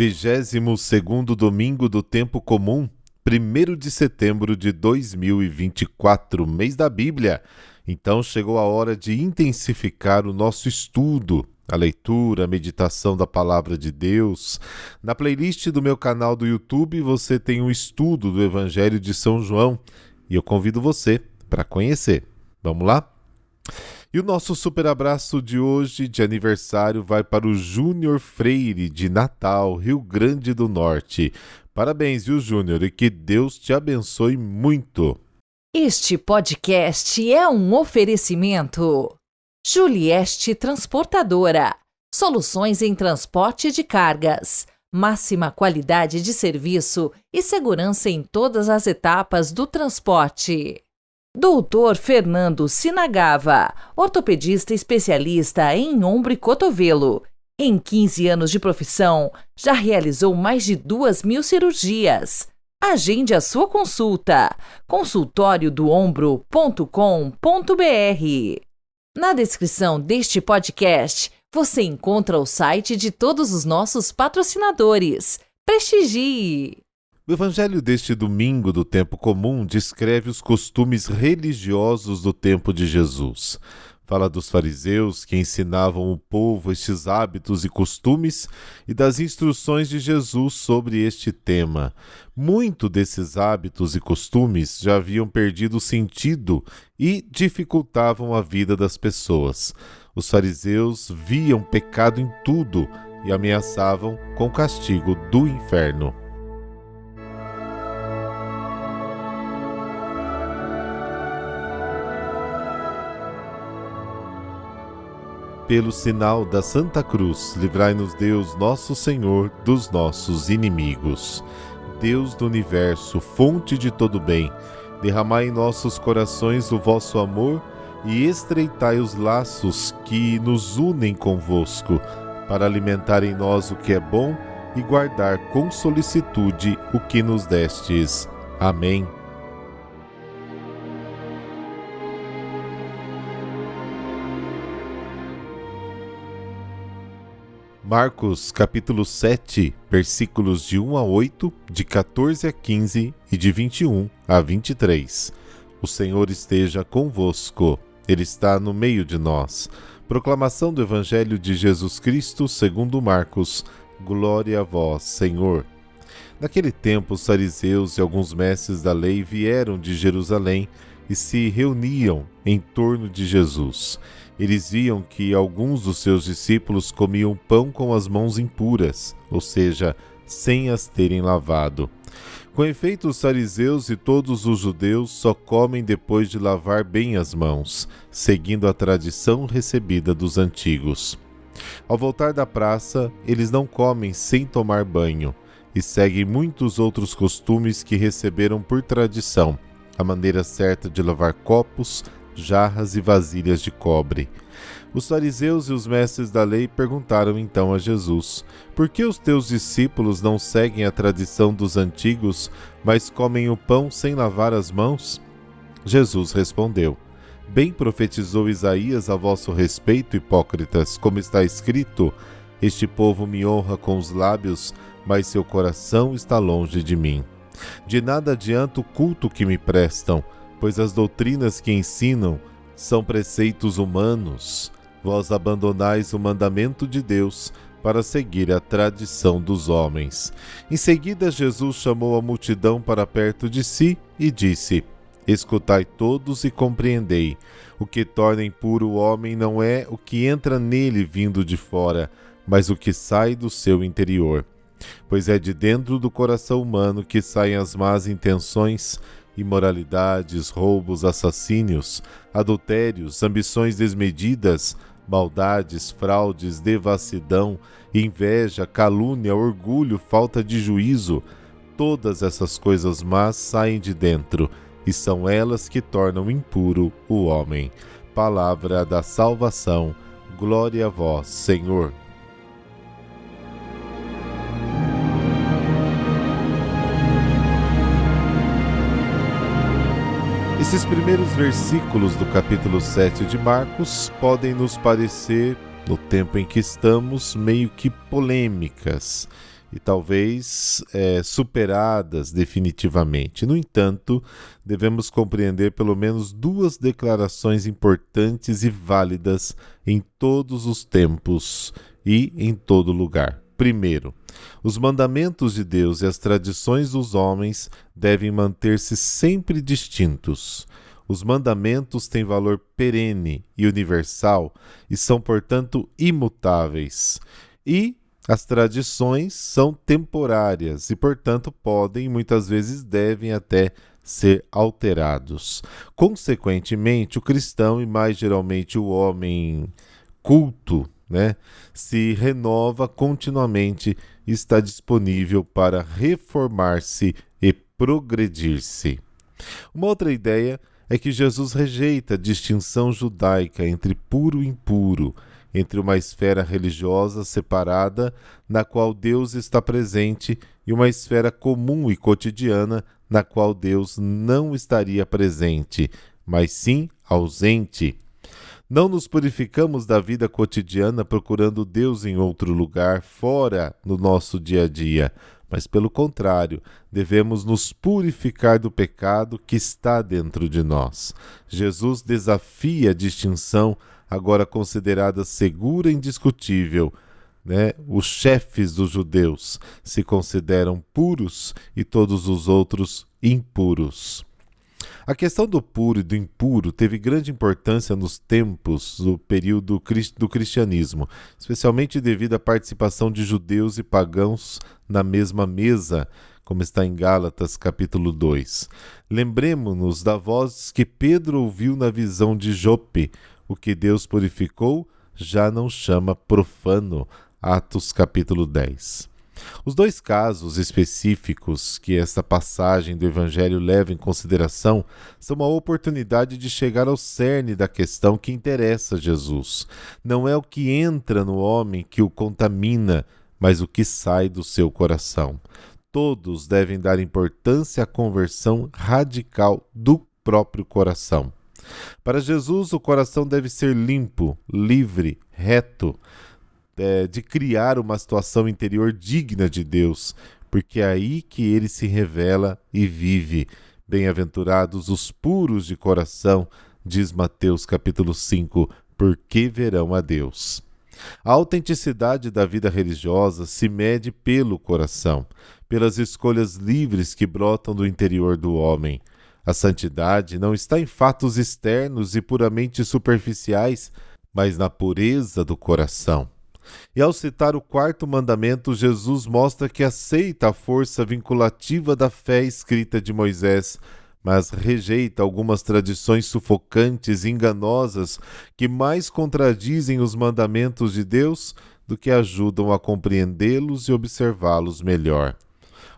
22º domingo do tempo comum, 1º de setembro de 2024, mês da Bíblia. Então chegou a hora de intensificar o nosso estudo, a leitura, a meditação da Palavra de Deus. Na playlist do meu canal do YouTube você tem um estudo do Evangelho de São João e eu convido você para conhecer. Vamos lá? E o nosso super abraço de hoje, de aniversário, vai para o Júnior Freire, de Natal, Rio Grande do Norte. Parabéns, viu, Júnior? E que Deus te abençoe muito. Este podcast é um oferecimento. Julieste Transportadora. Soluções em transporte de cargas. Máxima qualidade de serviço e segurança em todas as etapas do transporte. Doutor Fernando Sinagava, ortopedista especialista em ombro e cotovelo. Em 15 anos de profissão, já realizou mais de 2.000 cirurgias. Agende a sua consulta. consultóriodoOmbro.com.br. Na descrição deste podcast, você encontra o site de todos os nossos patrocinadores. Prestigie! O evangelho deste domingo do tempo comum descreve os costumes religiosos do tempo de Jesus. Fala dos fariseus que ensinavam o povo estes hábitos e costumes e das instruções de Jesus sobre este tema. Muito desses hábitos e costumes já haviam perdido o sentido e dificultavam a vida das pessoas. Os fariseus viam pecado em tudo e ameaçavam com o castigo do inferno. Pelo sinal da Santa Cruz, livrai-nos Deus, nosso Senhor, dos nossos inimigos. Deus do universo, fonte de todo bem, derramai em nossos corações o vosso amor e estreitai os laços que nos unem convosco, para alimentar em nós o que é bom e guardar com solicitude o que nos destes. Amém. Marcos, capítulo 7, versículos de 1 a 8, de 14 a 15 e de 21 a 23. O Senhor esteja convosco, Ele está no meio de nós. Proclamação do Evangelho de Jesus Cristo segundo Marcos. Glória a vós, Senhor. Naquele tempo, os fariseus e alguns mestres da lei vieram de Jerusalém e se reuniam em torno de Jesus. Eles viam que alguns dos seus discípulos comiam pão com as mãos impuras, ou seja, sem as terem lavado. Com efeito, os fariseus e todos os judeus só comem depois de lavar bem as mãos, seguindo a tradição recebida dos antigos. Ao voltar da praça, eles não comem sem tomar banho, e seguem muitos outros costumes que receberam por tradição, a maneira certa de lavar copos, jarras e vasilhas de cobre. Os fariseus e os mestres da lei perguntaram então a Jesus: por que os teus discípulos não seguem a tradição dos antigos, mas comem o pão sem lavar as mãos? Jesus respondeu: bem profetizou Isaías a vosso respeito, hipócritas, como está escrito: este povo me honra com os lábios, mas seu coração está longe de mim. De nada adianta o culto que me prestam, pois as doutrinas que ensinam são preceitos humanos. Vós abandonais o mandamento de Deus para seguir a tradição dos homens. Em seguida, Jesus chamou a multidão para perto de si e disse: escutai todos e compreendei. O que torna impuro o homem não é o que entra nele vindo de fora, mas o que sai do seu interior. Pois é de dentro do coração humano que saem as más intenções, imoralidades, roubos, assassínios, adultérios, ambições desmedidas, maldades, fraudes, devassidão, inveja, calúnia, orgulho, falta de juízo. Todas essas coisas más saem de dentro, e são elas que tornam impuro o homem. Palavra da salvação. Glória a vós, Senhor. Esses primeiros versículos do capítulo 7 de Marcos podem nos parecer, no tempo em que estamos, meio que polêmicas. e talvez superadas definitivamente. No entanto, devemos compreender pelo menos duas declarações importantes e válidas em todos os tempos e em todo lugar. Primeiro, os mandamentos de Deus e as tradições dos homens devem manter-se sempre distintos. Os mandamentos têm valor perene e universal e são, portanto, imutáveis. E as tradições são temporárias e, portanto, podem, muitas vezes devem até ser alterados. Consequentemente, o cristão e mais geralmente o homem culto, se renova continuamente e está disponível para reformar-se e progredir-se. Uma outra ideia é que Jesus rejeita a distinção judaica entre puro e impuro, entre uma esfera religiosa separada, na qual Deus está presente, e uma esfera comum e cotidiana, na qual Deus não estaria presente, mas sim ausente. Não nos purificamos da vida cotidiana procurando Deus em outro lugar, fora no nosso dia a dia, mas pelo contrário, devemos nos purificar do pecado que está dentro de nós. Jesus desafia a distinção, agora considerada segura e indiscutível. Os chefes dos judeus se consideram puros e todos os outros impuros. A questão do puro e do impuro teve grande importância nos tempos do período do cristianismo, especialmente devido à participação de judeus e pagãos na mesma mesa, como está em Gálatas capítulo 2. Lembremo-nos da voz que Pedro ouviu na visão de Jope: o que Deus purificou já não chama profano. Atos capítulo 10. Os dois casos específicos que esta passagem do Evangelho leva em consideração são uma oportunidade de chegar ao cerne da questão que interessa a Jesus. Não é o que entra no homem que o contamina, mas o que sai do seu coração. Todos devem dar importância à conversão radical do próprio coração. Para Jesus, o coração deve ser limpo, livre, reto, de criar uma situação interior digna de Deus, porque é aí que ele se revela e vive. Bem-aventurados os puros de coração, diz Mateus capítulo 5, porque verão a Deus. A autenticidade da vida religiosa se mede pelo coração, pelas escolhas livres que brotam do interior do homem. A santidade não está em fatos externos e puramente superficiais, mas na pureza do coração. E ao citar o quarto mandamento, Jesus mostra que aceita a força vinculativa da fé escrita de Moisés, mas rejeita algumas tradições sufocantes e enganosas que mais contradizem os mandamentos de Deus do que ajudam a compreendê-los e observá-los melhor.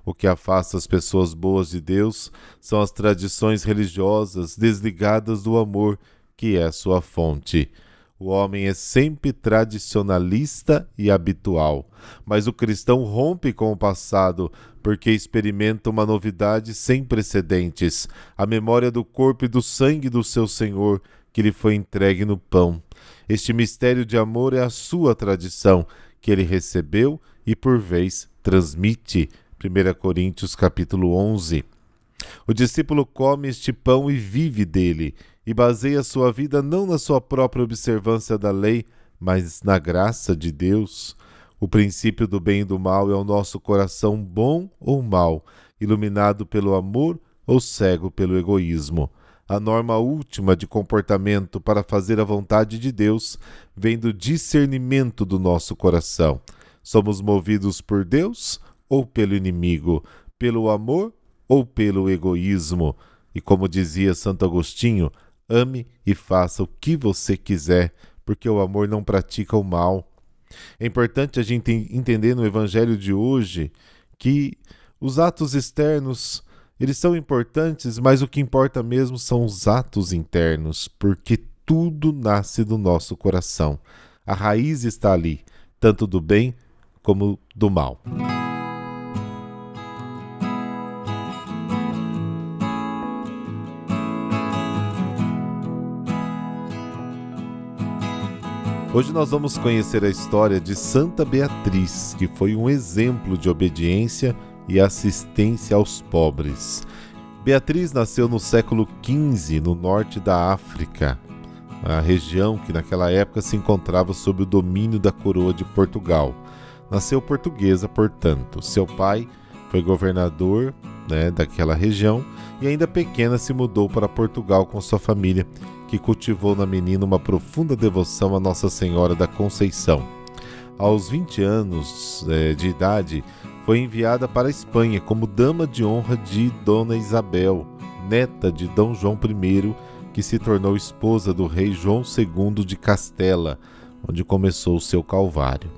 O que afasta as pessoas boas de Deus são as tradições religiosas desligadas do amor, que é sua fonte. O homem é sempre tradicionalista e habitual, mas o cristão rompe com o passado porque experimenta uma novidade sem precedentes, a memória do corpo e do sangue do seu Senhor que lhe foi entregue no pão. Este mistério de amor é a sua tradição, que ele recebeu e por vez transmite. 1 Coríntios capítulo 11. O discípulo come este pão e vive dele, e baseia sua vida não na sua própria observância da lei, mas na graça de Deus. O princípio do bem e do mal é o nosso coração bom ou mau, iluminado pelo amor ou cego pelo egoísmo. A norma última de comportamento para fazer a vontade de Deus vem do discernimento do nosso coração. Somos movidos por Deus ou pelo inimigo, pelo amor ou pelo egoísmo? E como dizia Santo Agostinho, ame e faça o que você quiser, porque o amor não pratica o mal. É importante a gente entender no Evangelho de hoje que os atos externos, eles são importantes, mas o que importa mesmo são os atos internos, porque tudo nasce do nosso coração. A raiz está ali, tanto do bem como do mal. Hoje nós vamos conhecer a história de Santa Beatriz, que foi um exemplo de obediência e assistência aos pobres. Beatriz nasceu no século XV, no norte da África, a região que naquela época se encontrava sob o domínio da coroa de Portugal. Nasceu portuguesa, portanto. Seu pai foi governador, daquela região e ainda pequena se mudou para Portugal com sua família, que cultivou na menina uma profunda devoção a Nossa Senhora da Conceição. Aos 20 anos de idade, foi enviada para a Espanha como dama de honra de Dona Isabel, neta de Dom João I, que se tornou esposa do rei João II de Castela, onde começou o seu calvário.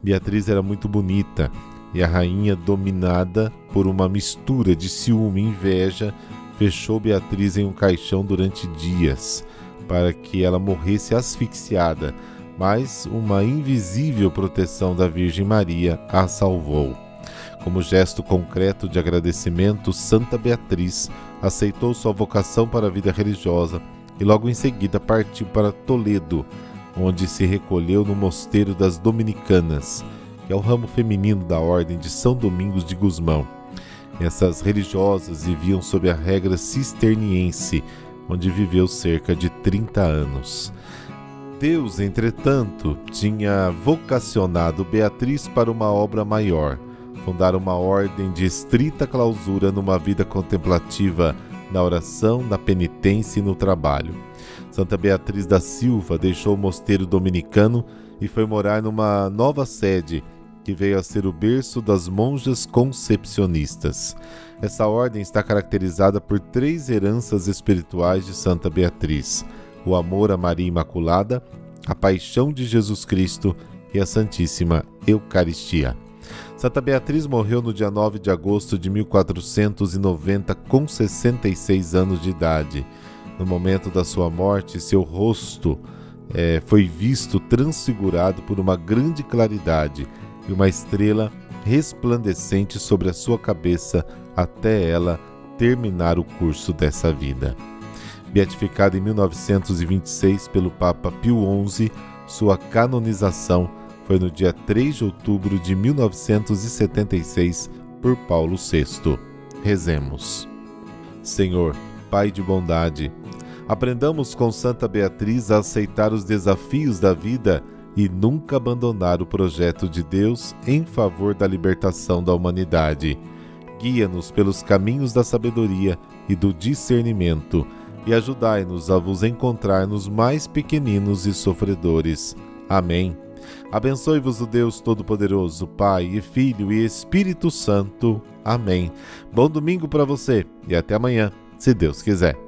Beatriz era muito bonita e a rainha, dominada por uma mistura de ciúme e inveja, fechou Beatriz em um caixão durante dias, para que ela morresse asfixiada, mas uma invisível proteção da Virgem Maria a salvou. Como gesto concreto de agradecimento, Santa Beatriz aceitou sua vocação para a vida religiosa e logo em seguida partiu para Toledo, onde se recolheu no Mosteiro das Dominicanas, que é o ramo feminino da Ordem de São Domingos de Gusmão. Essas religiosas viviam sob a regra cisterciense, onde viveu cerca de 30 anos. Deus, entretanto, tinha vocacionado Beatriz para uma obra maior: fundar uma ordem de estrita clausura numa vida contemplativa, na oração, na penitência e no trabalho. Santa Beatriz da Silva deixou o mosteiro dominicano e foi morar numa nova sede, que veio a ser o berço das monjas concepcionistas. Essa ordem está caracterizada por 3 heranças espirituais de Santa Beatriz: o amor a Maria Imaculada, a paixão de Jesus Cristo e a Santíssima Eucaristia. Santa Beatriz morreu no dia 9 de agosto de 1490, com 66 anos de idade. No momento da sua morte, seu rosto foi visto transfigurado por uma grande claridade e uma estrela resplandecente sobre a sua cabeça até ela terminar o curso dessa vida. Beatificada em 1926 pelo Papa Pio XI, sua canonização foi no dia 3 de outubro de 1976 por Paulo VI. Rezemos. Senhor, Pai de bondade, aprendamos com Santa Beatriz a aceitar os desafios da vida e nunca abandonar o projeto de Deus em favor da libertação da humanidade. Guia-nos pelos caminhos da sabedoria e do discernimento e ajudai-nos a vos encontrar nos mais pequeninos e sofredores. Amém. Abençoe-vos o Deus Todo-Poderoso, Pai e Filho e Espírito Santo. Amém. Bom domingo para você e até amanhã, se Deus quiser.